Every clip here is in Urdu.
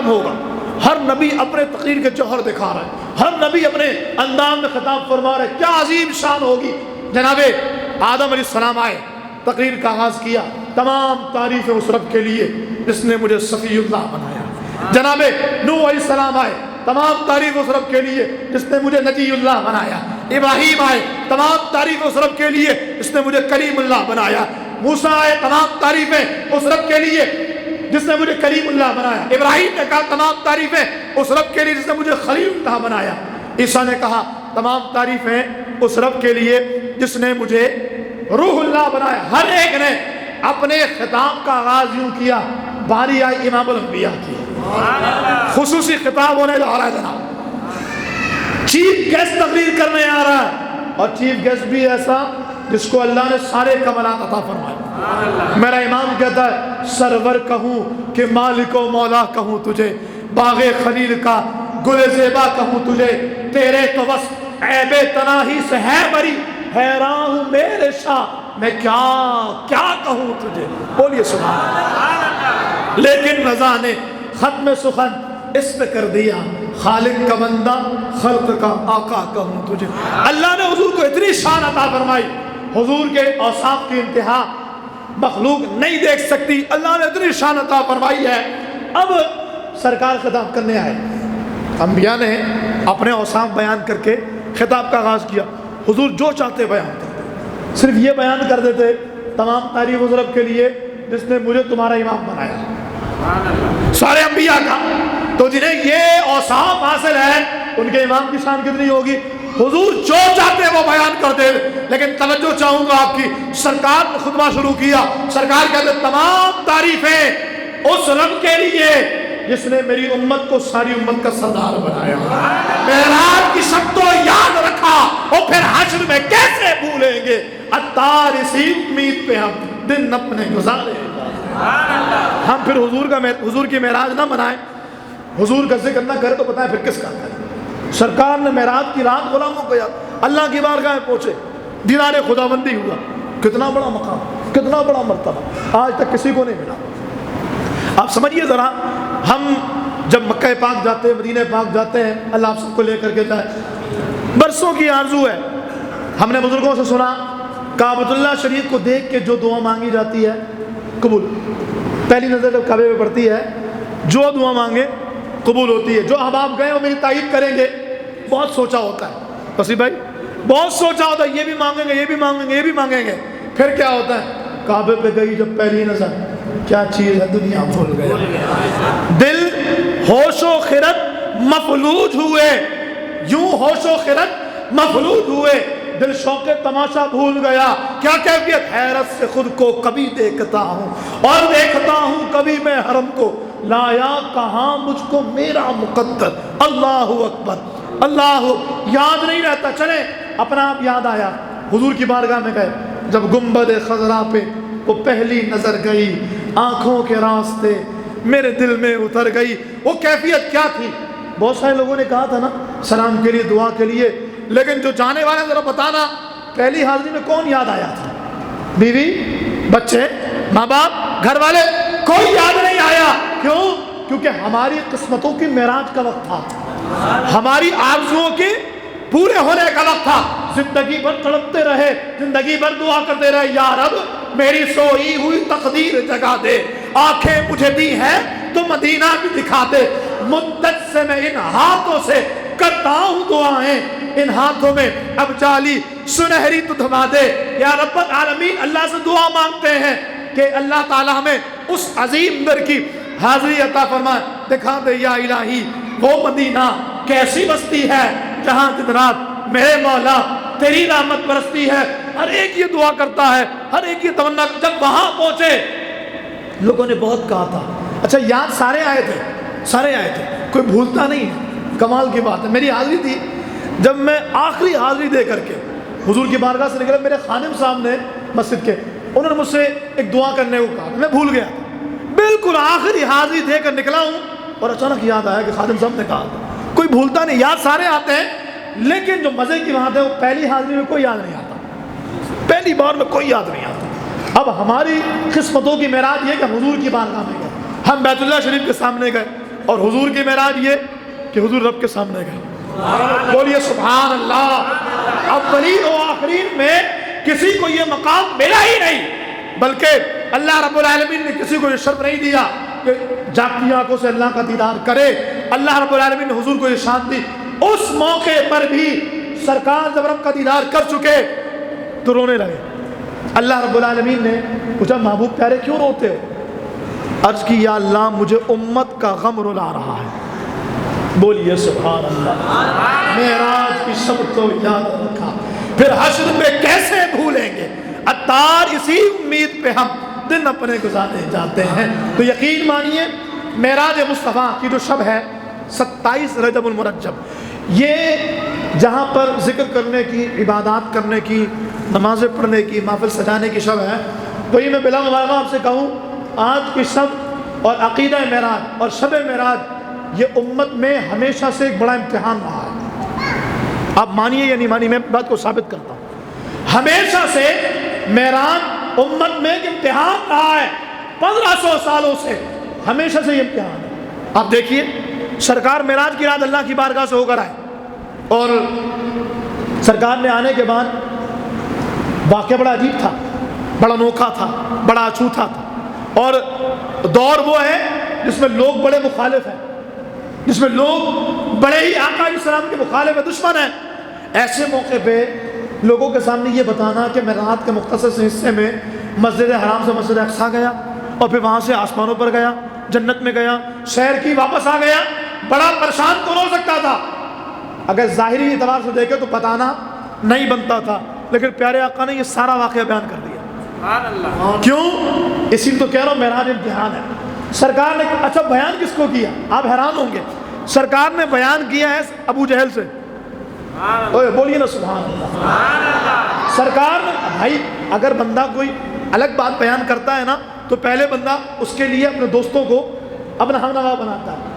ختم ہوگا. ہر نبی اپنے تقریر کے جوہر دکھا رہا ہے, ہر نبی اپنے انداز میں خطاب فرما رہا ہے. کیا عظیم شان ہوگی. جناب آدم علیہ السلام آئے, تقریر کا آغاز کیا. تمام تعریفیں اس رب کے لیے جس نے مجھے صفی اللہ بنایا. جناب نوح علیہ السلام آئے, تمام تعریف اس رب کے لیے جس نے مجھے نجی اللہ بنایا. ابراہیم آئے, تمام تعریف اس رب کے لیے جس نے مجھے کلیم اللہ بنایا. موسیٰ آئے, تمام تعریفیں اس رب کے لیے جس نے مجھے کلیم اللہ بنایا. ابراہیم نے کہا تمام تعریفیں اس رب کے لیے جس نے مجھے خلیل اللہ بنایا. عیسیٰ نے کہا تمام تعریفیں اس رب کے لیے جس نے مجھے روح اللہ بنایا. ہر ایک نے اپنے خطاب کا آغاز یوں کیا, باری آئی امام الانبیاء کی. خصوصی خطاب ہونے جا رہا ہے جناب. چیف گیسٹ تقریر کرنے آ رہا ہے, اور چیف گیسٹ بھی ایسا جس کو اللہ نے سارے کمالات عطا فرمائے. میرا امام کہتا ہے سرور کہوں کہ مالک و مولا کہوں تجھے, باغ خلیل کا گل زیبا کہوں تجھے, تیرے تو بس عیب تناہی سے ہے بری, حیران ہوں میرے شاہ میں کیا کیا کہوں تجھے. بولیے سبحان اللہ. لیکن رضا نے ختم سخن اس پہ کر دیا, خالق کا بندہ خلق کا آقا کہوں تجھے. اللہ نے حضور کو اتنی شان عطا فرمائی, حضور کے اوصاف کی انتہا مخلوق نہیں دیکھ سکتی. اللہ نے اتنی شان عطا فرمائی ہے. اب سرکار خطاب کرنے آئے, انبیاء نے اپنے اوصاف بیان کر کے خطاب کا آغاز کیا. حضور جو چاہتے بیان کرتے, صرف یہ بیان کر دیتے تمام تعریف اس رب کے لیے جس نے مجھے تمہارا امام بنایا. سارے انبیاء کا تو جنہیں یہ اوصاف حاصل ہے ان کے امام کی شان کتنی ہوگی. حضور جو چاہتے وہ بیان کرتے. لیکن توجہ چاہوں گا آپ کی, سرکار نے خطبہ شروع کیا. سرکار کہتے تمام تعریفیں اس رب کے لیے جس نے میری امت کو ساری امت کا سردار بنایا. معراج کی شب تو یاد رکھا, اور پھر حشر میں کیسے بھولیں گے. اتار اسی امید پہ ہم دن اپنے گزارے. ہم پھر حضور کی معراج نہ منائیں, حضور کا ذکر نہ کرے تو بتائیں پھر کس کا کریں. سرکار نے معراج کی رات غلاموں کو یاد, اللہ کی بارگاہ میں پہنچے, دیدار خداوندی ہوا. کتنا بڑا مقام, کتنا بڑا مرتبہ, آج تک کسی کو نہیں ملا. آپ سمجھیے ذرا, ہم جب مکہ پاک جاتے ہیں, مدینہ پاک جاتے ہیں, اللہ آپ سب کو لے کر کے جائے. برسوں کی آرزو ہے, ہم نے بزرگوں سے سنا کعبۃ اللہ شریف کو دیکھ کے جو دعا مانگی جاتی ہے قبول. پہلی نظر جب کعبے پہ پڑتی ہے, جو دعا مانگے قبول ہوتی ہے. جو احباب گئے وہ میری تائید کریں گے, بہت سوچا ہوتا ہے وسیع بھائی, بہت سوچا ہوتا ہے, یہ بھی مانگیں گے, یہ بھی مانگیں گے, یہ بھی مانگیں گے. پھر کیا ہوتا ہے, کعبے پہ گئی جب پہلی نظر, کیا چیز ہے دنیا بھول گیا. دل ہوش و خرد مفلوج ہوئے, یوں ہوش و خرد مفلوج ہوئے, دل شوق تماشا بھول گیا. کیا کیفیت, حیرت سے خود کو کبھی دیکھتا ہوں اور دیکھتا ہوں کبھی میں حرم کو, لایا کہاں مجھ کو میرا مقدر. اللہ اکبر, اللہ یاد نہیں رہتا. چلے اپنا آپ یاد آیا, حضور کی بارگاہ میں گئے, جب گنبد خضرا پہ وہ پہلی نظر گئی, آنکھوں کے راستے میرے دل میں اتر گئی. وہ کیفیت کیا تھی. بہت سارے لوگوں نے کہا تھا نا سلام کے لیے, دعا کے لیے, لیکن جو جانے والے ذرا بتانا پہلی حاضری میں کون یاد آیا تھا. بیوی, بچے, ماں باپ, گھر والے, کوئی یاد نہیں آیا. کیوں؟ کیونکہ ہماری قسمتوں کی معراج کا وقت تھا, ہماری آرزوؤں کے پورے ہونے کا وقت تھا. زندگی بھر تڑپتے رہے, زندگی بھر دعا کرتے رہے, یا رب میری سوئی ہوئی تقدیر جگا دے, آنکھیں مجھے دی ہیں تو مدینہ بھی دکھا دے. مدت سے میں ان ہاتھوں سے کرتا ہوں دعائیں, ان ہاتھوں میں اب جالی سنہری تو تھما دے. یا رب العالمین, اللہ سے دعا مانگتے ہیں کہ اللہ تعالیٰ ہمیں اس عظیم در کی حاضری عطا فرمائے. دکھا دے یا الہی وہ مدینہ کیسی بستی ہے جہاں دن رات میرے مولا تیری رحمت برستی ہے. ہر ایک یہ دعا کرتا ہے, ہر ایک یہ تمنا. جب وہاں پہنچے لوگوں نے بہت کہا تھا. اچھا یاد سارے آئے تھے, سارے آئے تھے, کوئی بھولتا نہیں ہے. کمال کی بات ہے, میری حاضری تھی جب میں آخری حاضری دے کر کے حضور کی بارگاہ سے نکلا. میرے خادم صاحب نے مسجد کے, انہوں نے مجھ سے ایک دعا کرنے کو کہا, میں بھول گیا. بالکل آخری حاضری دے کر نکلا ہوں اور اچانک یاد آیا کہ خادم صاحب نے کہا. کوئی بھولتا نہیں, یاد سارے آتے ہیں, لیکن جو مزے کی بات ہے وہ پہلی حاضری میں کوئی یاد نہیں آتا, پہلی بار میں کوئی یاد نہیں آتا. اب ہماری قسمتوں کی معراج یہ کہ حضور کی بارگاہ میں گئے, ہم بیت اللہ شریف کے سامنے گئے, اور حضور کی معراج یہ کہ حضور رب کے سامنے گئے. بولیے سبحان اللہ. اولین و آخرین میں کسی کو یہ مقام ملا ہی نہیں، بلکہ اللہ رب العالمین نے کسی کو یہ شرف نہیں دیا کہ جاگتی آنکھوں سے اللہ کا دیدار کرے. اللہ رب العالمین نے حضور کو یہ شان دی. اس موقع پر بھی سرکار جب رب کا دیدار کر چکے تو رونے لگے. اللہ رب العالمین نے پوچھا محبوب پیارے کیوں روتے ہو؟ عرض کی یا اللہ مجھے امت کا غم رلا رہا ہے. بولیے سبحان اللہ. معراج کی شب تو یاد رکھا، پھر حشر میں کیسے بھولیں گے. عطار اسی امید پہ ہم دن اپنے گزارے جاتے ہیں. تو یقین مانیے معراج مصطفیٰ کی جو شب ہے 27 رجب المرجب، یہ جہاں پر ذکر کرنے کی، عبادات کرنے کی، نمازیں پڑھنے کی، محفل سجانے کی شب ہے، وہی میں بلا مبالغہ آپ سے کہوں آج کی شب اور عقیدہ معراج اور شب معراج یہ امت میں ہمیشہ سے ایک بڑا امتحان رہا ہے. آپ مانیے یا نہیں مانیے، میں بات کو ثابت کرتا ہوں. ہمیشہ سے معراج امت میں ایک امتحان رہا ہے. 1500 سالوں سے ہمیشہ سے یہ امتحان ہے. آپ دیکھیے سرکار معراج کی رات اللہ کی بارگاہ سے ہو کر آئے، اور سرکار نے آنے کے بعد واقعہ بڑا عجیب تھا، بڑا انوکھا تھا، بڑا اچھوتا تھا. اور دور وہ ہے جس میں لوگ بڑے مخالف ہیں، جس میں لوگ بڑے ہی آقا علیہ السلام کے مخالف ہیں، دشمن ہیں. ایسے موقع پہ لوگوں کے سامنے یہ بتانا کہ میں رات کے مختصر سے حصے میں مسجد حرام سے مسجد اقصیٰ گیا اور پھر وہاں سے آسمانوں پر گیا، جنت میں گیا، سیر کی، واپس آ گیا، بڑا پریشان کون ہو سکتا تھا؟ اگر ظاہری اعتبار سے دیکھے تو بتانا نہیں بنتا تھا، لیکن پیارے آقا نے یہ سارا واقعہ بیان کر دیا. کیوں؟ اسی لیے تو کہہ رہا ہوں معراج امتحان ہے. سرکار نے اچھا بیان کس کو کیا؟ آپ حیران ہوں گے. سرکار نے بیان کیا ہے ابو جہل سے. بولیے نا سبحان اللہ. سرکار نے بھائی اگر بندہ کوئی الگ بات بیان کرتا ہے نا تو پہلے بندہ اس کے لیے اپنے دوستوں کو اپنا ہم نوا بناتا ہے،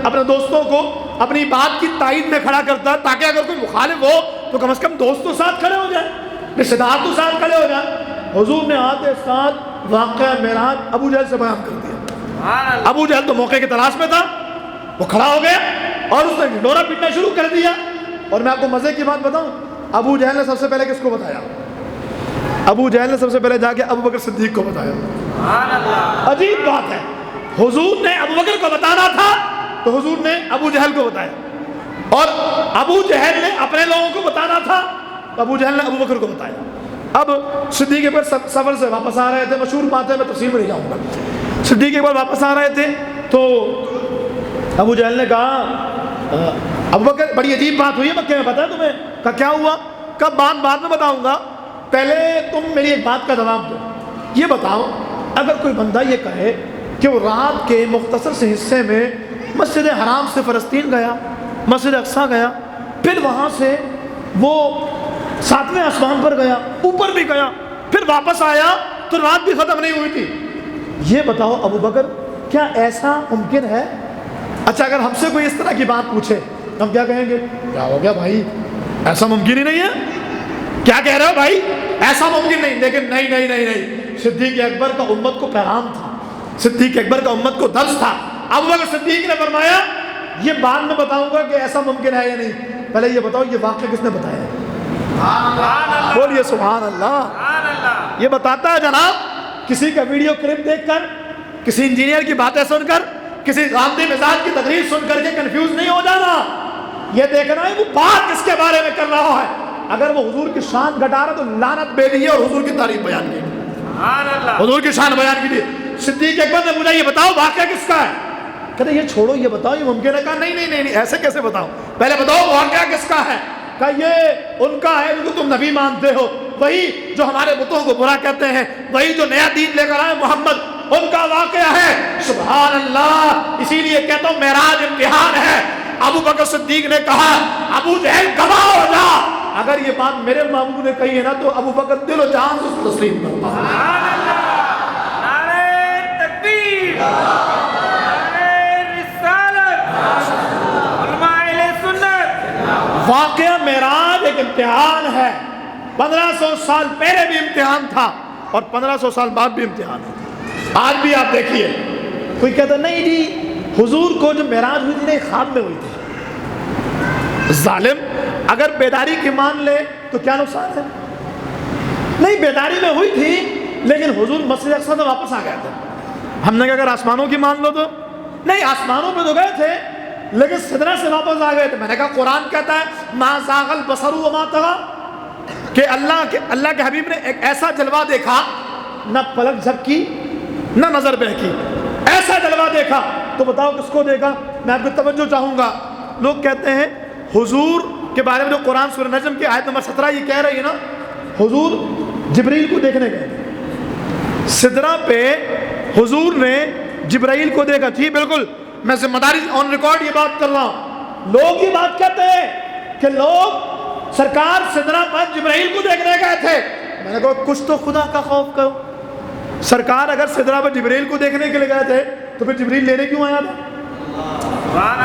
اپنے دوستوں کو اپنی بات کی تائید میں کھڑا کرتا ہے، تاکہ اگر کوئی مخالف ہو تو کم از کم دوست تو ساتھ کھڑے ہو جائیں، رشتہ دار تو ساتھ کھڑے ہو جائیں. حضور نے آتے ساتھ واقعہ معراج ابو جہل سے بیان کر دیا. ابو جہل تو موقع کی تلاش میں تھا، وہ کھڑا ہو گیا اور اس نے ڈورا پیٹنا شروع کر دیا. اور میں آپ کو مزے کی بات بتاؤں، ابو جہل نے سب سے پہلے کس کو بتایا؟ ابو جہل نے سب سے پہلے جا کے ابو بکر صدیق کو بتایا. عجیب بات ہے، حضور نے ابو بکر کو بتانا تھا تو حضور نے ابو جہل کو بتایا، اور ابو جہل نے اپنے لوگوں کو بتانا تھا تو ابو جہل نے ابو بکر کو بتایا. اب صدیق اکبر سفر سے واپس آ رہے تھے، مشہور بات ہے میں تفصیل میں نہیں جاؤں گا. صدیق اکبر واپس آ رہے تھے تو ابو جہل نے کہا ابو بکر بڑی عجیب بات ہوئی ہے مکے میں، پتہ ہے تمہیں؟ کہا کیا ہوا؟ کب بعد میں بتاؤں گا، پہلے تم میری ایک بات کا جواب دو. یہ بتاؤ اگر کوئی بندہ یہ کہے کہ وہ رات کے مختصر سے حصے میں مسجد حرام سے فلسطین گیا، مسجد اقصیٰ گیا، پھر وہاں سے وہ 7ویں آسمان پر گیا، اوپر بھی گیا، پھر واپس آیا تو رات بھی ختم نہیں ہوئی تھی، یہ بتاؤ ابو بکر کیا ایسا ممکن ہے؟ اچھا اگر ہم سے کوئی اس طرح کی بات پوچھے ہم کیا کہیں گے؟ کیا ہو گیا بھائی، ایسا ممکن ہی نہیں ہے. کیا کہہ رہے ہو بھائی، ایسا ممکن نہیں. لیکن نہیں، صدیق اکبر کا امت کو پیغام تھا، صدیق اکبر کا امت کو درس تھا. ابو بکر صدیق نے فرمایا یہ بعد میں بتاؤں گا کہ ایسا ممکن ہے یا نہیں، پہلے یہ بتاؤ یہ واقعہ کس نے بتایا ہے؟ بولیے سبحان اللہ. یہ بتاتا ہے جناب کسی کا ویڈیو کلپ دیکھ کر، کسی انجینئر کی باتیں سن کر، کسی غامدی مزاج کی تقریر سن کر کے کنفیوز نہیں ہو جانا. یہ دیکھنا ہے وہ بات کس کے بارے میں کر رہا ہے. اگر وہ حضور کی شان گھٹا رہا تو لعنت بیلی ہے اور حضور کی تعریف بیان کی، حضور کی شان بیان کی. صدیق اکبر نے مجھے یہ بتاؤ واقعہ کس کا ہے؟ کہتے یہ چھوڑو یہ بتاؤ یہ ممکن ہے. کہا نہیں ایسے کیسے بتاؤ، پہلے بتاؤ واقعہ کس کا ہے. کہا یہ ان کا ہے جو تم نبی مانتے ہو، وہی جو ہمارے بتوں کو برا کہتے ہیں، وہی جو نیا دین لے کر آئے محمد، ان کا واقعہ ہے. سبحان اللہ. اسی لیے کہتا ہوں معراج امتحان ہے. ابو بکر صدیق نے کہا ابو جہل گواہ ہو جا، اگر یہ بات میرے محبوب نے کہی ہے نا تو ابو بکر دل و جان سے تسلیم کرتا. سبحان اللہ. نعرہ تکبیر، نعرہ رسالت، علماء سنت. واقعہ معراج ایک امتحان ہے. 1500 سال پہلے بھی امتحان تھا اور 1500 سال بعد بھی امتحان ہے. آج بھی آپ دیکھیے کوئی کہتا نہیں جی حضور کو جو معراج ہوئی تھی نا خواب میں ہوئی تھی۔ ظالم اگر بیداری کی مان لے تو کیا نقصان ہے؟ نہیں، بیداری میں ہوئی تھی لیکن حضور مسجد اقصی سے واپس آ گئے تھے۔ ہم نے کہا اگر آسمانوں کی مان لو تو نہیں، آسمانوں پہ تو گئے تھے لیکن سدرہ سے واپس آ گئے تھے۔ میں نے کہا قرآن کہتا ہے ما زاغ البصر وما طغى، کہ اللہ کے حبیب نے ایک ایسا جلوہ دیکھا، نہ پلک جھپکی نہ نظر بہکی، ایسا جلوہ دیکھا۔ تو بتاؤ کس کو دیکھا؟ میں آپ کی توجہ چاہوں گا۔ لوگ کہتے ہیں حضور کے بارے میں جو قرآن سورہ نجم کی آیت نمبر 17 یہ کہہ رہی ہے نا، حضور جبریل کو دیکھنے گئے تھے سدرہ پہ، حضور نے جبرائیل کو دیکھا تھی۔ بالکل میں ذمہ داری آن ریکارڈ یہ بات کر رہا ہوں۔ لوگ یہ بات کہتے ہیں کہ لوگ سرکار سدرہ پر جبرائیل کو دیکھنے گئے تھے۔ میں نے کہا کچھ تو خدا کا خوف کرو، سرکار اگر سدرہ پر جبرائیل کو دیکھنے کے لیے گئے تھے تو پھر جبریل لینے کیوں آیا تھا؟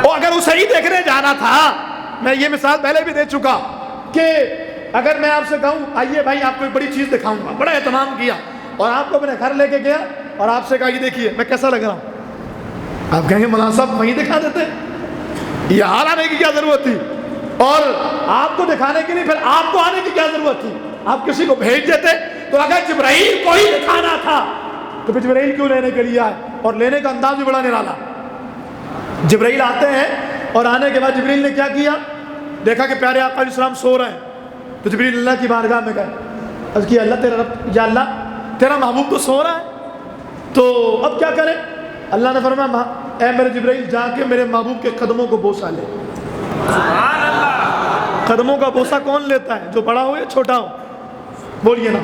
اور اگر اسے ہی دیکھنے جانا تھا، میں یہ مثال پہلے بھی دے چکا کہ اگر میں آپ سے کہوں آئیے بھائی آپ کو ایک بڑی چیز دکھاؤں گا، بڑا اہتمام کیا اور آپ کو اپنے گھر لے کے گیا اور آپ سے کہا یہ دیکھیے میں کیسا لگ رہا ہوں، آپ کہیں گے مولانا صاحب وہیں دکھا دیتے، یہ حال آنے کی کیا ضرورت تھی؟ اور آپ کو دکھانے کے لیے پھر آپ کو آنے کی کیا ضرورت تھی؟ آپ کسی کو بھیج دیتے۔ تو اگر جبرائیل کو ہی دکھانا تھا تو پھر جبرائیل کیوں لینے کے لیے آئے؟ اور لینے کا انداز بھی بڑا نرالا۔ جبرائیل آتے ہیں اور آنے کے بعد جبرائیل نے کیا کیا؟ دیکھا کہ پیارے آقا علیہ السلام سو رہے ہیں، تو جبرائیل اللہ کی بارگاہ میں گئے، عرض کیا اللہ تیرا رب، یا اللہ تیرا محبوب تو سو رہا ہے تو اب کیا کریں؟ اللہ نے فرمایا اے میرے جبرائیل جا کے میرے محبوب کے قدموں کو بوسہ لے۔ قدموں کا بوسہ کون لیتا ہے؟ جو بڑا ہو یا چھوٹا ہو؟ بولیے نا۔